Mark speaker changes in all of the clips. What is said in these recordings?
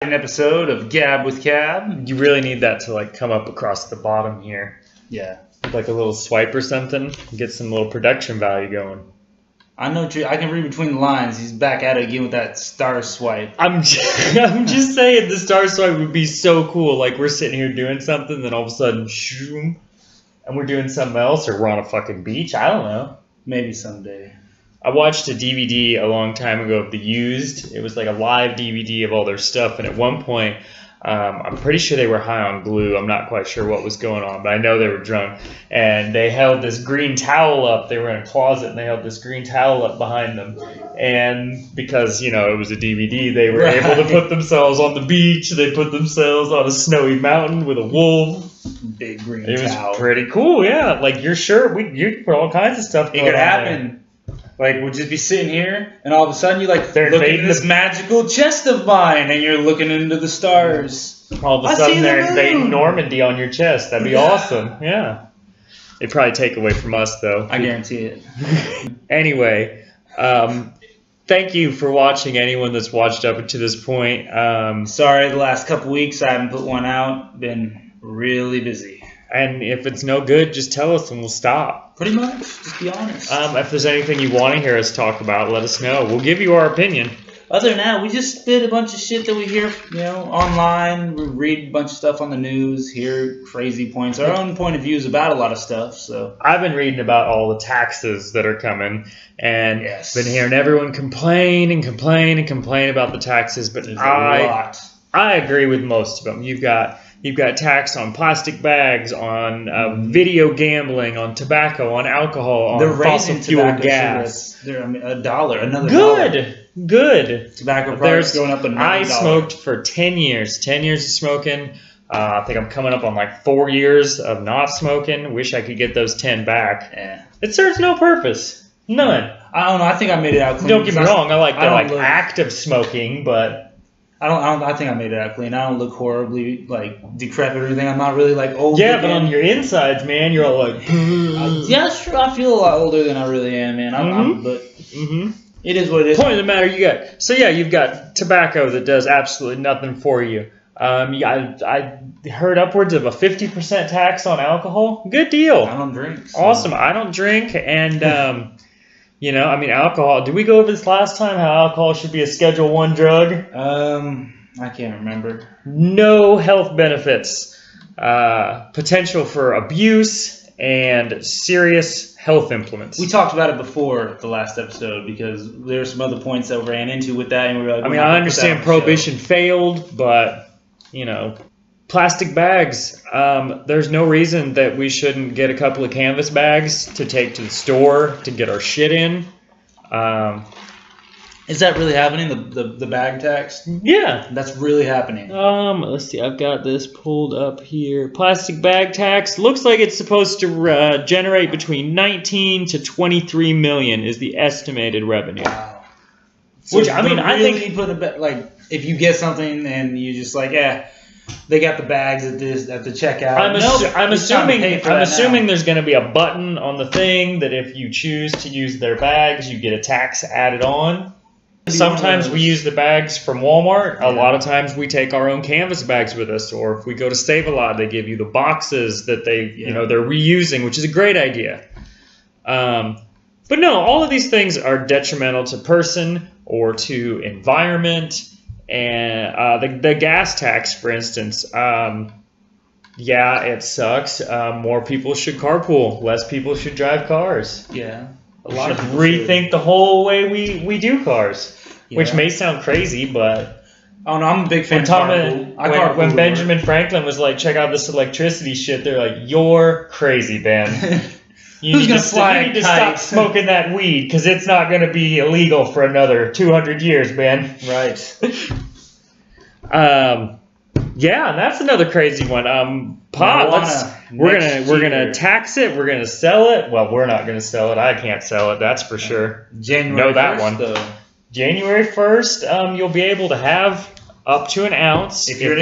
Speaker 1: second episode of Gab with Cab.
Speaker 2: You really need that to like come up across the bottom here.
Speaker 1: Yeah.
Speaker 2: With like a little swipe or something. Get some little production value going.
Speaker 1: I know. I can read between the lines. He's back at it again with that star swipe.
Speaker 2: I'm just saying the star swipe would be so cool. Like we're sitting here doing something, then all of a sudden, shoom, and we're doing something else, or we're on a fucking beach. I don't know.
Speaker 1: Maybe someday.
Speaker 2: I watched a DVD a long time ago of The Used. It was like a live DVD of all their stuff, and at one point, I'm pretty sure they were high on glue. I'm not quite sure what was going on, but I know they were drunk. And they held this green towel up. They were in a closet, and they held this green towel up behind them. And because, you know, it was a DVD, they were able to put themselves on the beach. They put themselves on a snowy mountain with a wolf.
Speaker 1: Big green
Speaker 2: towel. It was
Speaker 1: pretty
Speaker 2: pretty cool, yeah. Like, you're sure you could put all kinds of stuff
Speaker 1: It could happen. Like, we'll just be sitting here, and all of a sudden, you like look into this magical chest of mine, and you're looking into the stars.
Speaker 2: All of a sudden, they're invading Normandy on your chest. That'd be awesome. Yeah. They'd probably take away from us, though.
Speaker 1: I guarantee it.
Speaker 2: Anyway, thank you for watching, anyone that's watched up to this point.
Speaker 1: Sorry, the last couple weeks I haven't put one out. Been really busy.
Speaker 2: And if it's no good, just tell us and we'll stop.
Speaker 1: Pretty much. Just be honest.
Speaker 2: If there's anything you want to hear us talk about, let us know. We'll give you our opinion.
Speaker 1: Other than that, we just spit a bunch of shit that we hear, online. We read a bunch of stuff on the news, hear crazy points, our own point of views about a lot of stuff. So
Speaker 2: I've been reading about all the taxes that are coming, and been hearing everyone complain about the taxes. But I agree with most of them. You've got tax on plastic bags, on video gambling, on tobacco, on alcohol, on fossil fuel gas.
Speaker 1: They're $1, another $1.
Speaker 2: Good.
Speaker 1: Tobacco products going up another $1.
Speaker 2: I smoked for 10 years. 10 years of smoking. I think I'm coming up on like 4 years of not smoking. Wish I could get those 10 back.
Speaker 1: Yeah.
Speaker 2: It serves no purpose. None.
Speaker 1: I don't know. I think I made it out clean.
Speaker 2: Don't get me wrong. I like the act of smoking, but
Speaker 1: I think I made it out clean. I don't look horribly decrepit or anything. I'm not really old.
Speaker 2: Yeah, but on your insides, man, you're all like.
Speaker 1: Yeah, that's true. I feel a lot older than I really am, man. But it is what it is.
Speaker 2: Point of the matter, you've got tobacco that does absolutely nothing for you. I heard upwards of a 50% tax on alcohol. Good deal.
Speaker 1: I don't drink. So.
Speaker 2: Awesome. I don't drink, and alcohol. Did we go over this last time? How alcohol should be a Schedule I drug?
Speaker 1: I can't remember.
Speaker 2: No health benefits. Potential for abuse and serious health implements.
Speaker 1: We talked about it before the last episode because there were some other points that we ran into with that, and we were like,
Speaker 2: I understand prohibition failed, but plastic bags. There's no reason that we shouldn't get a couple of canvas bags to take to the store to get our shit in.
Speaker 1: Is that really happening? The bag tax?
Speaker 2: Yeah,
Speaker 1: that's really happening.
Speaker 2: Let's see. I've got this pulled up here. Plastic bag tax looks like it's supposed to generate between 19 to 23 million is the estimated revenue.
Speaker 1: Wow. So which I think you put if you get something and you just they got the bags at the checkout.
Speaker 2: I'm assuming there's going to be a button on the thing that if you choose to use their bags, you get a tax added on. Sometimes we use the bags from Walmart. A lot of times we take our own canvas bags with us, or if we go to Save-A-Lot, they give you the boxes that they're reusing, which is a great idea. But no, all of these things are detrimental to person or to environment. And the gas tax, for instance, it sucks. More people should carpool. Less people should drive cars.
Speaker 1: Yeah.
Speaker 2: A lot of people rethink the whole way we do cars, which may sound crazy, but
Speaker 1: I'm a big fan of carpool.
Speaker 2: When Benjamin Franklin was like, check out this electricity shit, they're like, you're crazy, Ben. You need to stop smoking that weed because it's not going to be illegal for another 200 years, Ben.
Speaker 1: Right.
Speaker 2: And that's another crazy one. Pot. We're gonna tax it. We're gonna sell it. Well, we're not gonna sell it. I can't sell it. That's for sure.
Speaker 1: January 1st,
Speaker 2: though. January 1st, you'll be able to have up to an ounce if you're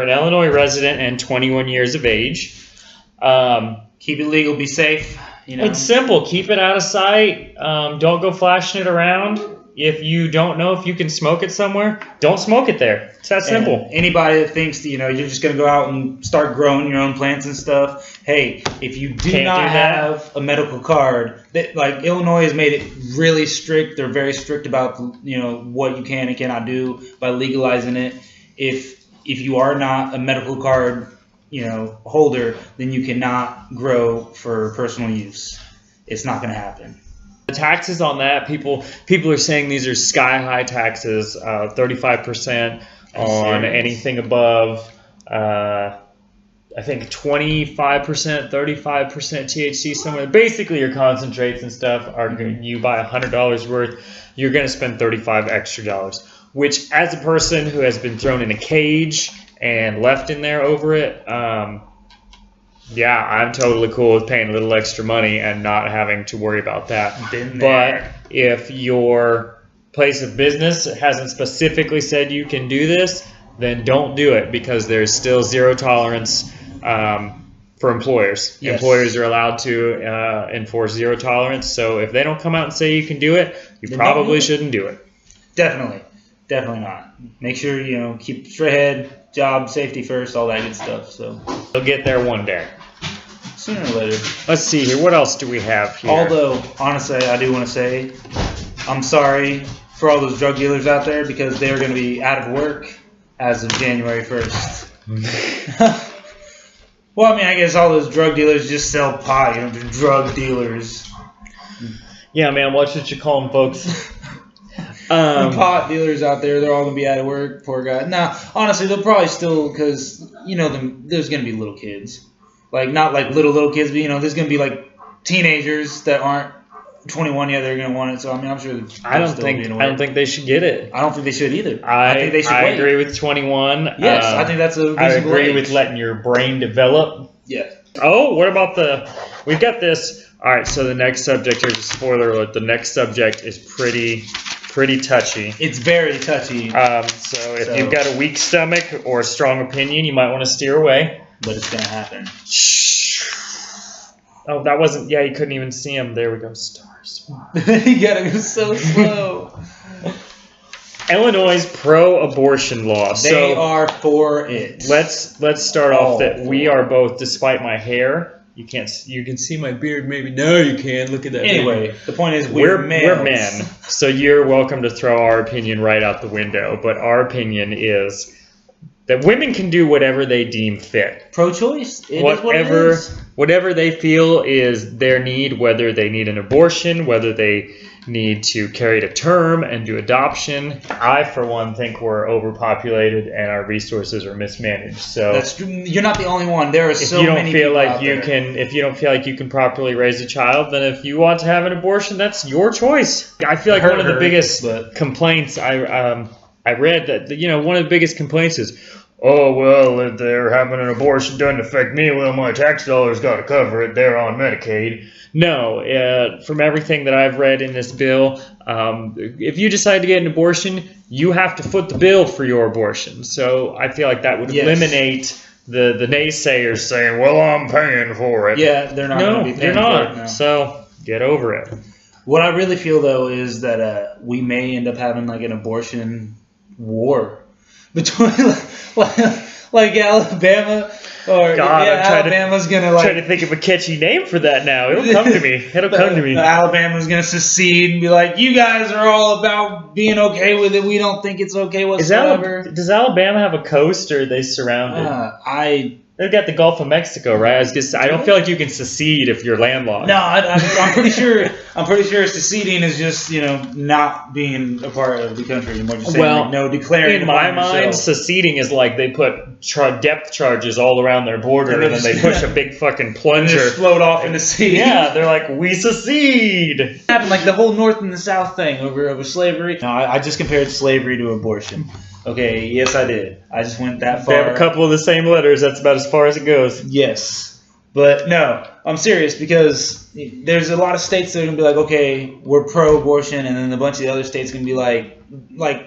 Speaker 2: an Illinois resident and 21 years of age.
Speaker 1: Keep it legal. Be safe.
Speaker 2: It's simple. Keep it out of sight. Don't go flashing it around. if you don't know if you can smoke it somewhere, don't smoke it there. It's that simple.
Speaker 1: And anybody that thinks that, you're just going to go out and start growing your own plants and stuff, hey, if you do not have a medical card, like Illinois has made it really strict. They're very strict about what you can and cannot do by legalizing it. If you are not a medical card holder, then you cannot grow for personal use. It's not going to happen.
Speaker 2: The taxes on that, people are saying these are sky high taxes, 35% on anything above, I think 25%, 35% THC somewhere. Basically, your concentrates and stuff are you buy $100 worth, you're going to spend $35 extra, which as a person who has been thrown in a cage and left in there over it, yeah, I'm totally cool with paying a little extra money and not having to worry about that. But if your place of business hasn't specifically said you can do this, then don't do it, because there's still zero tolerance for employers. Yes. Employers are allowed to enforce zero tolerance. So if they don't come out and say you can do it, you probably shouldn't do it.
Speaker 1: Definitely not. Make sure keep straight ahead, job safety first, all that good stuff. So
Speaker 2: they'll get there one day.
Speaker 1: Sooner or later.
Speaker 2: Let's see here. What else do we have here?
Speaker 1: Although, honestly, I do want to say I'm sorry for all those drug dealers out there, because they're going to be out of work as of January 1st. Well, I mean, I guess all those drug dealers just sell pot. They're drug dealers.
Speaker 2: Yeah, man. Watch what you call them, folks.
Speaker 1: The pot dealers out there, they're all going to be out of work. Poor guy. Now, honestly, they'll probably still, because, there's going to be little kids. Like, not like little kids, but, there's going to be, like, teenagers that aren't 21 yet. They're going to want it. So, I mean, I'm sure
Speaker 2: I don't think they should get it.
Speaker 1: I don't think they should either.
Speaker 2: I
Speaker 1: think they should
Speaker 2: I
Speaker 1: wait.
Speaker 2: agree with 21.
Speaker 1: Yes, I think that's a reasonable
Speaker 2: I agree
Speaker 1: age.
Speaker 2: with letting your brain develop.
Speaker 1: Yeah.
Speaker 2: Oh, what about we've got this. All right, so the next subject, here's a spoiler alert. The next subject is pretty touchy.
Speaker 1: It's very touchy.
Speaker 2: So if you've got a weak stomach or a strong opinion, you might want to steer away.
Speaker 1: But it's going to happen.
Speaker 2: Oh, that wasn't... Yeah, you couldn't even see him. There we go. Stars.
Speaker 1: You got to go so slow.
Speaker 2: Illinois' pro-abortion law.
Speaker 1: They are for it.
Speaker 2: Let's start off that we are both, despite my hair... You can see my beard maybe. No, you can. Look at that.
Speaker 1: Anyway, the point is we're
Speaker 2: men. So you're welcome to throw our opinion right out the window. But our opinion is that women can do whatever they deem fit.
Speaker 1: Pro-choice.
Speaker 2: Whatever they feel is their need, whether they need an abortion, whether they need to carry to term and do adoption. I, for one, think we're overpopulated and our resources are mismanaged. So
Speaker 1: that's true. You're not the only one. There are so many people out there.
Speaker 2: If you don't feel like you can properly raise a child, then if you want to have an abortion, that's your choice. I feel like one of the biggest complaints I read that one of the biggest complaints is, oh, well, if they're having an abortion, doesn't affect me. Well, my tax dollars got to cover it. They're on Medicaid. No, from everything that I've read in this bill, if you decide to get an abortion, you have to foot the bill for your abortion. So I feel like that would eliminate the naysayers saying, well, I'm paying for it.
Speaker 1: Yeah, they're not going to be paying for it. No.
Speaker 2: So get over it.
Speaker 1: What I really feel, though, is that we may end up having like an abortion war between like Alabama. Or Alabama's gonna
Speaker 2: try to think of a catchy name for that now. It'll come to me.
Speaker 1: Alabama's gonna secede and be like, "You guys are all about being okay with it. We don't think it's okay whatsoever."
Speaker 2: Does Alabama have a coast, or are they surrounded? They've got the Gulf of Mexico, right? I don't feel like you can secede if you're landlocked.
Speaker 1: No, I'm pretty sure. I'm pretty sure seceding is just not being a part of the country anymore. Just saying, declaring.
Speaker 2: In my mind, seceding is like they put depth charges all around their border, and then they push a big fucking plunger,
Speaker 1: and just float off in the sea.
Speaker 2: Yeah, they're like, we secede.
Speaker 1: It happened like the whole North and the South thing over slavery. No, I just compared slavery to abortion. Okay, yes, I did. I just went that far.
Speaker 2: They have a couple of the same letters. That's about as far as it goes.
Speaker 1: Yes. But no, I'm serious, because there's a lot of states that are going to be like, okay, we're pro-abortion, and then a bunch of the other states going to be like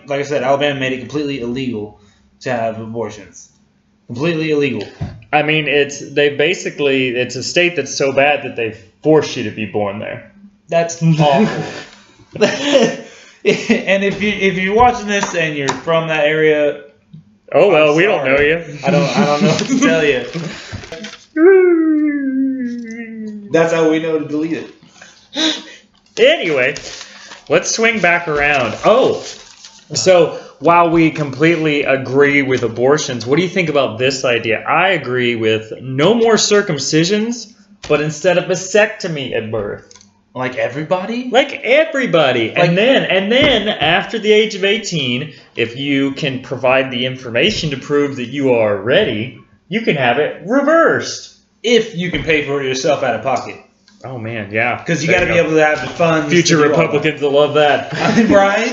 Speaker 1: I said, Alabama made it completely illegal to have abortions. Completely illegal.
Speaker 2: I mean, it's a state that's so bad that they force you to be born there.
Speaker 1: That's awful. And if you're watching this and you're from that area,
Speaker 2: oh well, we don't know you.
Speaker 1: I don't know what to tell you. That's how we know to delete it.
Speaker 2: Anyway, let's swing back around. Oh, so while we completely agree with abortions, what do you think about this idea? I agree with no more circumcisions, but instead of vasectomy at birth.
Speaker 1: Like everybody?
Speaker 2: Like everybody. And then after the age of 18, if you can provide the information to prove that you are ready, you can have it reversed.
Speaker 1: If you can pay for it yourself out of pocket.
Speaker 2: Oh man, yeah.
Speaker 1: Because you got to be able to have the funds.
Speaker 2: Future Republicans will love that.
Speaker 1: Right?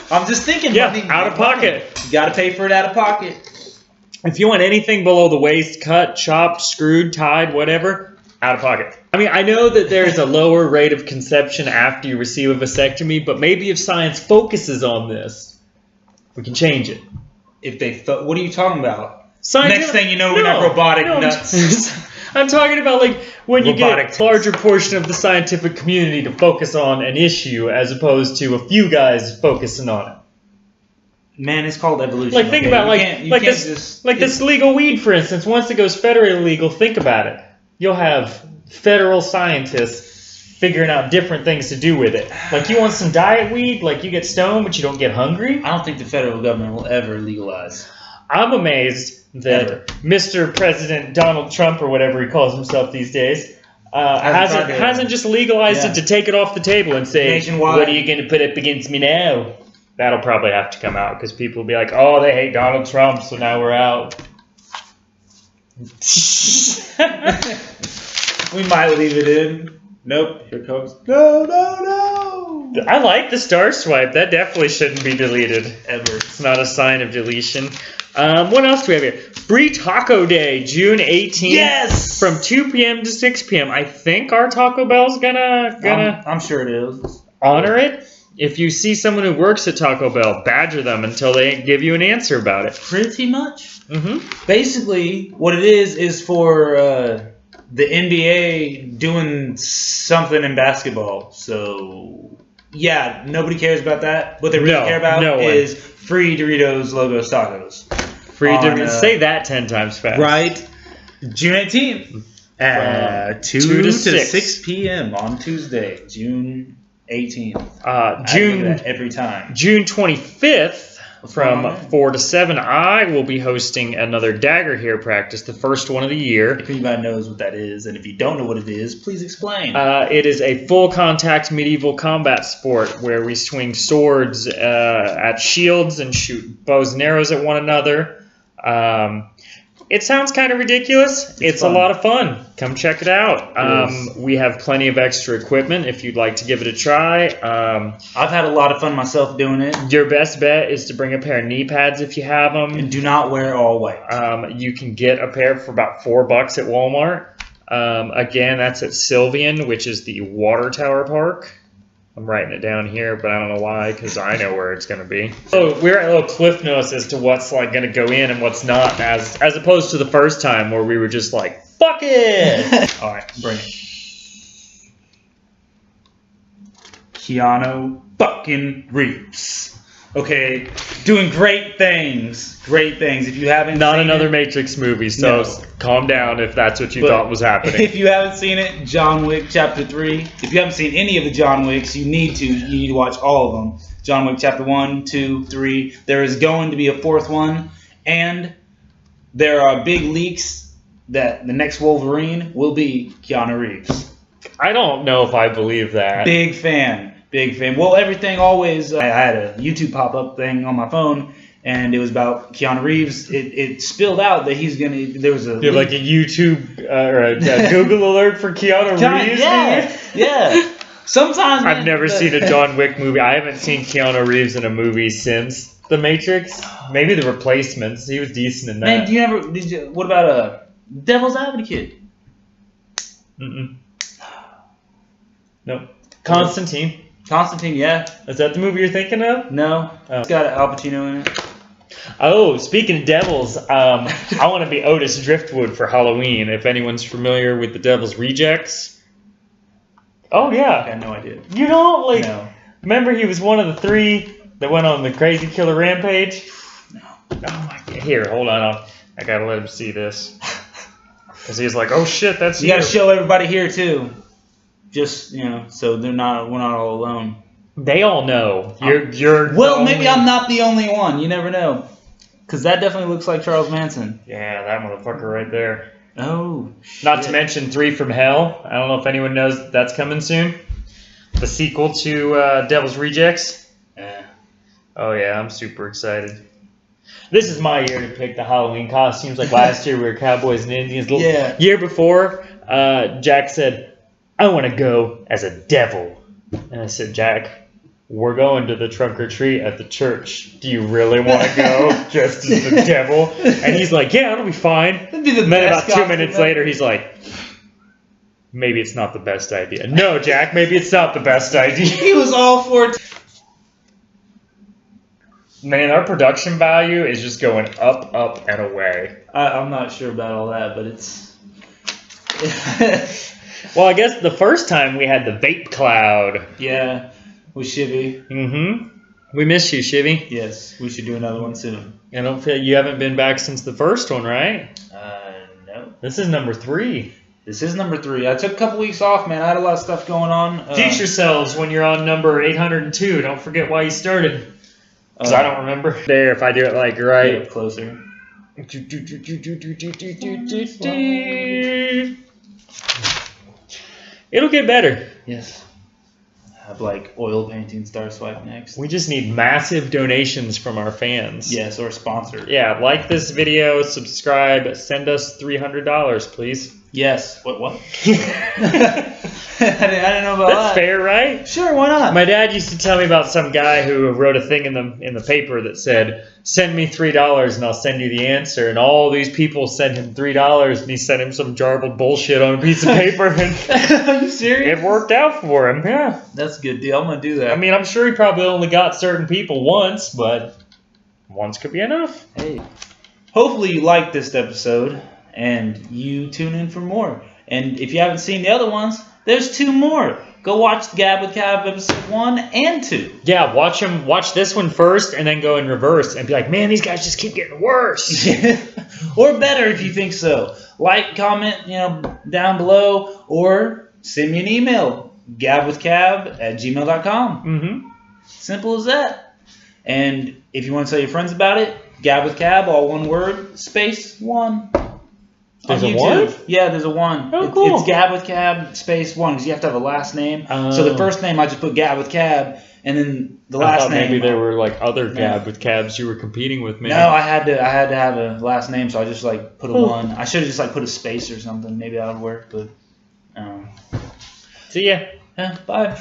Speaker 1: I'm just thinking.
Speaker 2: Yeah, out of pocket.
Speaker 1: You got to pay for it out of pocket.
Speaker 2: If you want anything below the waist, cut, chopped, screwed, tied, whatever, out of pocket. I mean, I know that there's a lower rate of conception after you receive a vasectomy, but maybe if science focuses on this, we can change it.
Speaker 1: If they what are you talking about?
Speaker 2: Science,
Speaker 1: next thing you know, we're not robotic nuts.
Speaker 2: I'm talking about like when you
Speaker 1: Robotic
Speaker 2: get a larger portion of the scientific community to focus on an issue as opposed to a few guys focusing on it.
Speaker 1: Man, it's called evolution.
Speaker 2: Like think about this legal weed, for instance. Once it goes federally legal, think about it. You'll have federal scientists figuring out different things to do with it. Like you want some diet weed, like you get stoned but you don't get hungry.
Speaker 1: I don't think the federal government will ever legalize.
Speaker 2: I'm amazed that Mr. President Donald Trump, or whatever he calls himself these days, hasn't just legalized it to take it off the table and say, nationwide. What are you going to put up against me now? That'll probably have to come out because people will be like, oh, they hate Donald Trump, so now we're out.
Speaker 1: We might leave it in. Nope. Here comes. No.
Speaker 2: I like the star swipe. That definitely shouldn't be deleted.
Speaker 1: Ever.
Speaker 2: It's not a sign of deletion. What else do we have here? Free Taco Day, June 18th.
Speaker 1: Yes!
Speaker 2: From 2 p.m. to 6 p.m. I think our Taco Bell's gonna
Speaker 1: I'm sure it is.
Speaker 2: Honor it. If you see someone who works at Taco Bell, badger them until they give you an answer about it.
Speaker 1: Pretty much.
Speaker 2: Mm-hmm.
Speaker 1: Basically, what it is for the NBA doing something in basketball. So, yeah, nobody cares about that. What they really care about is free Doritos Logos Tacos.
Speaker 2: Free Doritos. Say that 10 times fast.
Speaker 1: Right. June 18th. At 2 to 6 p.m. on Tuesday, June 18th.
Speaker 2: June
Speaker 1: every time.
Speaker 2: June 25th. From 4 to 7, I will be hosting another dagger hair practice, the first one of the year.
Speaker 1: If anybody knows what that is, and if you don't know what it is, please explain.
Speaker 2: It is a full-contact medieval combat sport where we swing swords at shields and shoot bows and arrows at one another. It sounds kind of ridiculous. It's a lot of fun. Come check it out. We have plenty of extra equipment if you'd like to give it a try.
Speaker 1: I've had a lot of fun myself doing it.
Speaker 2: Your best bet is to bring a pair of knee pads if you have them.
Speaker 1: And do not wear all white.
Speaker 2: You can get a pair for about $4 at Walmart. Again, that's at Sylvian, which is the water tower park. I'm writing it down here, but I don't know why, because I know where it's going to be. So we're at a little cliff notes as to what's like going to go in and what's not, as opposed to the first time where we were just like, fuck it!
Speaker 1: All right, bring it. Keanu fucking Reeves. Okay, doing great things. Great things. If you haven't
Speaker 2: Not
Speaker 1: seen
Speaker 2: another
Speaker 1: it,
Speaker 2: Matrix movie, so calm down if that's what you thought was happening.
Speaker 1: If you haven't seen it, John Wick Chapter 3. If you haven't seen any of the John Wicks, you need to watch all of them. John Wick Chapter 1, 2, 3. There is going to be a fourth one, and there are big leaks that the next Wolverine will be Keanu Reeves.
Speaker 2: I don't know if I believe that.
Speaker 1: Big fan. Big fan. Well, everything always... I had a YouTube pop-up thing on my phone, and it was about Keanu Reeves. It spilled out that he's going to... There was a...
Speaker 2: You have like a YouTube or a Google alert for Keanu Reeves?
Speaker 1: Yeah. Sometimes...
Speaker 2: I've never seen a John Wick movie. I haven't seen Keanu Reeves in a movie since The Matrix. Maybe The Replacements. He was decent in that.
Speaker 1: Man, what about Devil's Advocate?
Speaker 2: Mm-mm. Nope. Constantine, yeah. Is that the movie you're thinking of?
Speaker 1: No. Oh. It's got Al Pacino in it.
Speaker 2: Oh, speaking of devils, I want to be Otis Driftwood for Halloween. If anyone's familiar with the Devil's Rejects. Oh, yeah.
Speaker 1: I had no idea.
Speaker 2: You don't?
Speaker 1: No.
Speaker 2: Remember, he was one of the 3 that went on the crazy killer rampage.
Speaker 1: No.
Speaker 2: Oh my God. Here, hold on. I gotta let him see this. Because he's like, oh shit, that's you.
Speaker 1: You gotta show everybody here too. Just, so we're not all alone.
Speaker 2: They all know. You're
Speaker 1: well, maybe I'm not the only one. You never know. Because that definitely looks like Charles Manson.
Speaker 2: Yeah, that motherfucker right there.
Speaker 1: Oh, shit.
Speaker 2: Not to mention 3 from Hell. I don't know if anyone knows that's coming soon. The sequel to Devil's Rejects.
Speaker 1: Yeah.
Speaker 2: Oh yeah, I'm super excited. This is my year to pick the Halloween costumes. Like last year we were cowboys and Indians.
Speaker 1: Yeah.
Speaker 2: Year before, Jack said, I want to go as a devil. And I said, Jack, we're going to the trunk or treat at the church. Do you really want to go dressed as the devil? And he's like, yeah, it'll be fine.
Speaker 1: That'd be the
Speaker 2: and then
Speaker 1: best
Speaker 2: about 2 minutes later, he's like, maybe it's not the best idea. No, Jack, maybe it's not the best idea.
Speaker 1: He was all for it.
Speaker 2: Man, our production value is just going up, and away.
Speaker 1: I'm not sure about all that, but it's...
Speaker 2: Well, I guess the first time we had the vape cloud.
Speaker 1: Yeah, with Shivey.
Speaker 2: Mm-hmm. We miss you, Shivey.
Speaker 1: Yes, we should do another one soon.
Speaker 2: I don't feel you haven't been back since the first one, right?
Speaker 1: No.
Speaker 2: This is number 3.
Speaker 1: This is number 3. I took a couple weeks off, man. I had a lot of stuff going on.
Speaker 2: Teach yourselves when you're on number 802. Don't forget why you started. Because I don't remember. There, if I do it like right.
Speaker 1: Get closer.
Speaker 2: It'll get better.
Speaker 1: Yes. Have like oil painting star swipe next.
Speaker 2: We just need massive donations from our fans.
Speaker 1: Yes, or sponsor.
Speaker 2: Yeah, like this video, subscribe, send us $300, please.
Speaker 1: Yes. What? I didn't know about that.
Speaker 2: That's fair, right?
Speaker 1: Sure, why not?
Speaker 2: My dad used to tell me about some guy who wrote a thing in the paper that said, send me $3 and I'll send you the answer. And all these people sent him $3 and he sent him some jarbled bullshit on a piece of paper. And
Speaker 1: are you serious?
Speaker 2: It worked out for him, yeah.
Speaker 1: That's a good deal. I'm going to do that.
Speaker 2: I mean, I'm sure he probably only got certain people once, but once could be enough.
Speaker 1: Hey. Hopefully you liked this episode and you tune in for more. And if you haven't seen the other ones, there's 2 more. Go watch the Gab with Cab episode 1 and 2. Yeah,
Speaker 2: watch this one first and then go in reverse and be like, man, these guys just keep getting worse.
Speaker 1: Or better if you think so. Like, comment, down below, or send me an email, GabWithCab@gmail.com.
Speaker 2: Mm-hmm.
Speaker 1: Simple as that. And if you want to tell your friends about it, Gab with Cab, all one word, space 1.
Speaker 2: There's a 1?
Speaker 1: Yeah, there's a 1.
Speaker 2: Oh, cool.
Speaker 1: It's Gab with Cab, space 1, because you have to have a last name. So the first name, I just put Gab with Cab, and then the last name.
Speaker 2: Maybe there were like other Gab with Cabs you were competing with. Maybe.
Speaker 1: No, I had to have a last name, so I just put a 1. I should have just put a space or something. Maybe that would work, but.
Speaker 2: See ya.
Speaker 1: Yeah, bye.